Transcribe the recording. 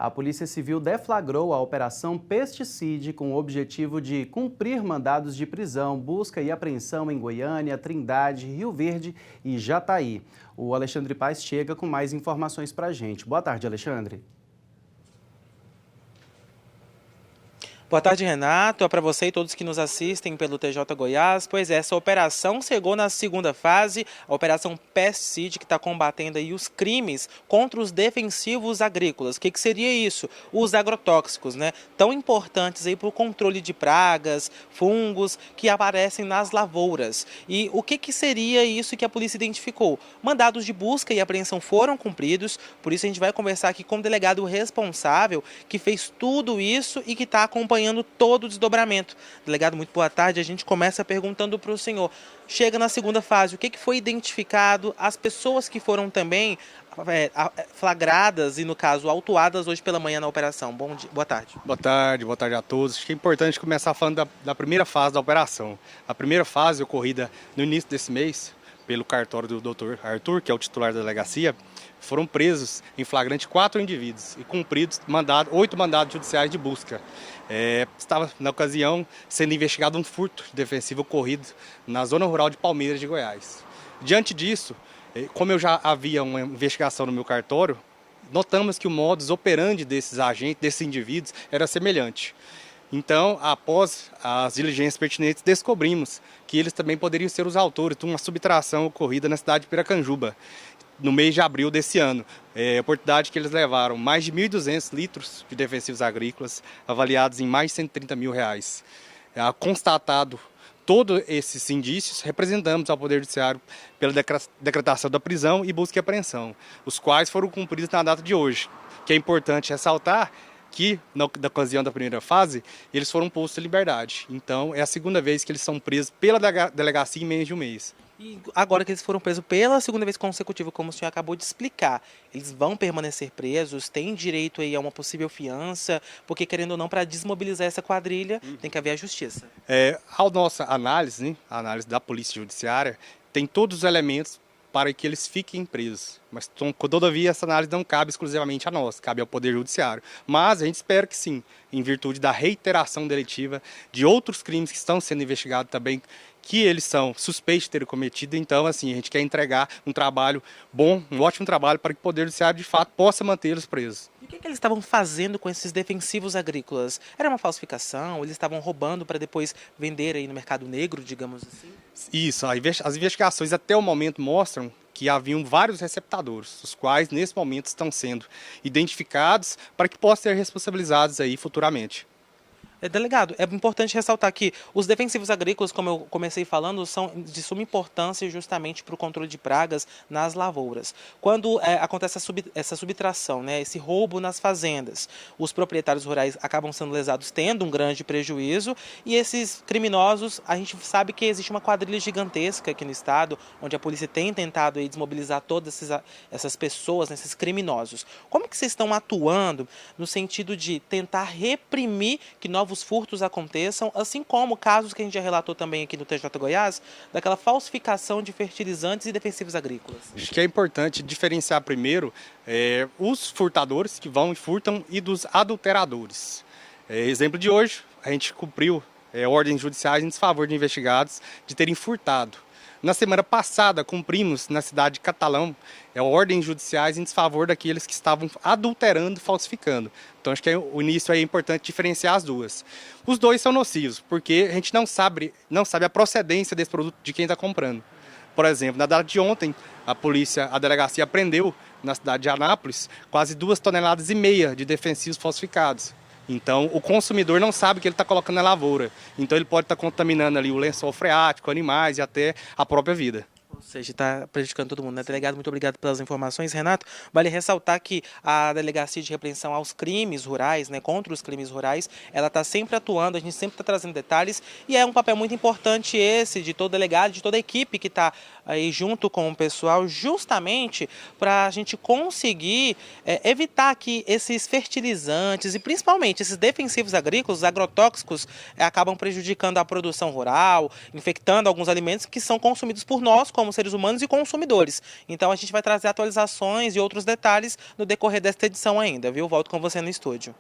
A Polícia Civil deflagrou a Operação Pesticide com o objetivo de cumprir mandados de prisão, busca e apreensão em Goiânia, Trindade, Rio Verde e Jataí. O Alexandre Paes chega com mais informações para a gente. Boa tarde, Alexandre. Boa tarde, Renato. É para você e todos que nos assistem pelo TJ Goiás. Pois é, essa operação chegou na segunda fase, a Operação Pesticide, que está combatendo aí os crimes contra os defensivos agrícolas. O que seria isso? Os agrotóxicos, né? Tão importantes aí para o controle de pragas, fungos que aparecem nas lavouras. E o que seria isso que a polícia identificou? Mandados de busca e apreensão foram cumpridos, por isso a gente vai conversar aqui com o delegado responsável que fez tudo isso e que está acompanhando todo o desdobramento. Delegado, muito boa tarde. A gente começa perguntando para o senhor. Chega na segunda fase, o que foi identificado, as pessoas que foram também flagradas e, no caso, autuadas hoje pela manhã na operação. Bom dia, boa tarde. Boa tarde a todos. Acho que é importante começar falando da primeira fase da operação. A primeira fase, ocorrida no início desse mês, pelo cartório do Dr. Arthur, que é o titular da delegacia, foram presos em flagrante 4 indivíduos e cumpridos 8 mandados judiciais de busca. Estava, na ocasião, sendo investigado um furto defensivo ocorrido na zona rural de Palmeiras de Goiás. Diante disso, como eu já havia uma investigação no meu cartório, notamos que o modus operandi desses agentes, desses indivíduos, era semelhante. Então, após as diligências pertinentes, descobrimos que eles também poderiam ser os autores de uma subtração ocorrida na cidade de Piracanjuba, no mês de abril desse ano. A oportunidade que eles levaram mais de 1.200 litros de defensivos agrícolas, avaliados em mais de 130 mil reais. Constatado todos esses indícios, representamos ao Poder Judiciário pela decretação da prisão e busca e apreensão, os quais foram cumpridos na data de hoje. Que é importante ressaltar que, na ocasião da primeira fase, eles foram postos em liberdade. Então, é a segunda vez que eles são presos pela delegacia em menos de um mês. E agora que eles foram presos pela segunda vez consecutiva, como o senhor acabou de explicar, eles vão permanecer presos, têm direito aí a uma possível fiança, porque, querendo ou não, para desmobilizar essa quadrilha, tem que haver a justiça. A nossa análise, né, a análise da Polícia Judiciária, tem todos os elementos para que eles fiquem presos. Mas, todavia, essa análise não cabe exclusivamente a nós, cabe ao Poder Judiciário. Mas a gente espera que sim, em virtude da reiteração deletiva de outros crimes que estão sendo investigados também, que eles são suspeitos de terem cometido. Então, assim, a gente quer entregar um trabalho bom, um ótimo trabalho para que o Poder Judiciário, de fato, possa mantê-los presos. E o que eles estavam fazendo com esses defensivos agrícolas? Era uma falsificação? Eles estavam roubando para depois vender aí no mercado negro, digamos assim? Isso, as investigações até o momento mostram que haviam vários receptadores, os quais, nesse momento, estão sendo identificados para que possam ser responsabilizados aí futuramente. Delegado, é importante ressaltar que os defensivos agrícolas, como eu comecei falando, são de suma importância justamente para o controle de pragas nas lavouras. Quando acontece essa subtração, né, esse roubo nas fazendas, os proprietários rurais acabam sendo lesados, tendo um grande prejuízo, e esses criminosos, a gente sabe que existe uma quadrilha gigantesca aqui no estado, onde a polícia tem tentado aí desmobilizar todas essas pessoas, esses criminosos. Como que vocês estão atuando no sentido de tentar reprimir que novos furtos aconteçam, assim como casos que a gente já relatou também aqui no TJ Goiás, daquela falsificação de fertilizantes e defensivos agrícolas? Acho que é importante diferenciar primeiro os furtadores que vão e furtam e dos adulteradores. Exemplo de hoje, a gente cumpriu ordens judiciais em desfavor de investigados de terem furtado. Na semana passada, cumprimos na cidade de Catalão ordens judiciais em desfavor daqueles que estavam adulterando e falsificando. Então, acho que o início é importante diferenciar as duas. Os dois são nocivos, porque a gente não sabe a procedência desse produto de quem está comprando. Por exemplo, na data de ontem, a delegacia apreendeu na cidade de Anápolis quase 2,5 toneladas de defensivos falsificados. Então, o consumidor não sabe o que ele está colocando na lavoura. Então, ele pode estar contaminando ali o lençol freático, animais e até a própria vida. Ou seja, está prejudicando todo mundo, né? Delegado, muito obrigado pelas informações. Renato, vale ressaltar que a Delegacia de Repreensão aos Crimes Rurais, né, contra os crimes rurais, ela está sempre atuando, a gente sempre está trazendo detalhes, e é um papel muito importante esse de todo delegado, de toda a equipe que está aí junto com o pessoal, justamente para a gente conseguir evitar que esses fertilizantes e principalmente esses defensivos agrícolas, os agrotóxicos, acabam prejudicando a produção rural, infectando alguns alimentos que são consumidos por nós como como seres humanos e consumidores. Então a gente vai trazer atualizações e outros detalhes no decorrer desta edição ainda, viu? Volto com você no estúdio.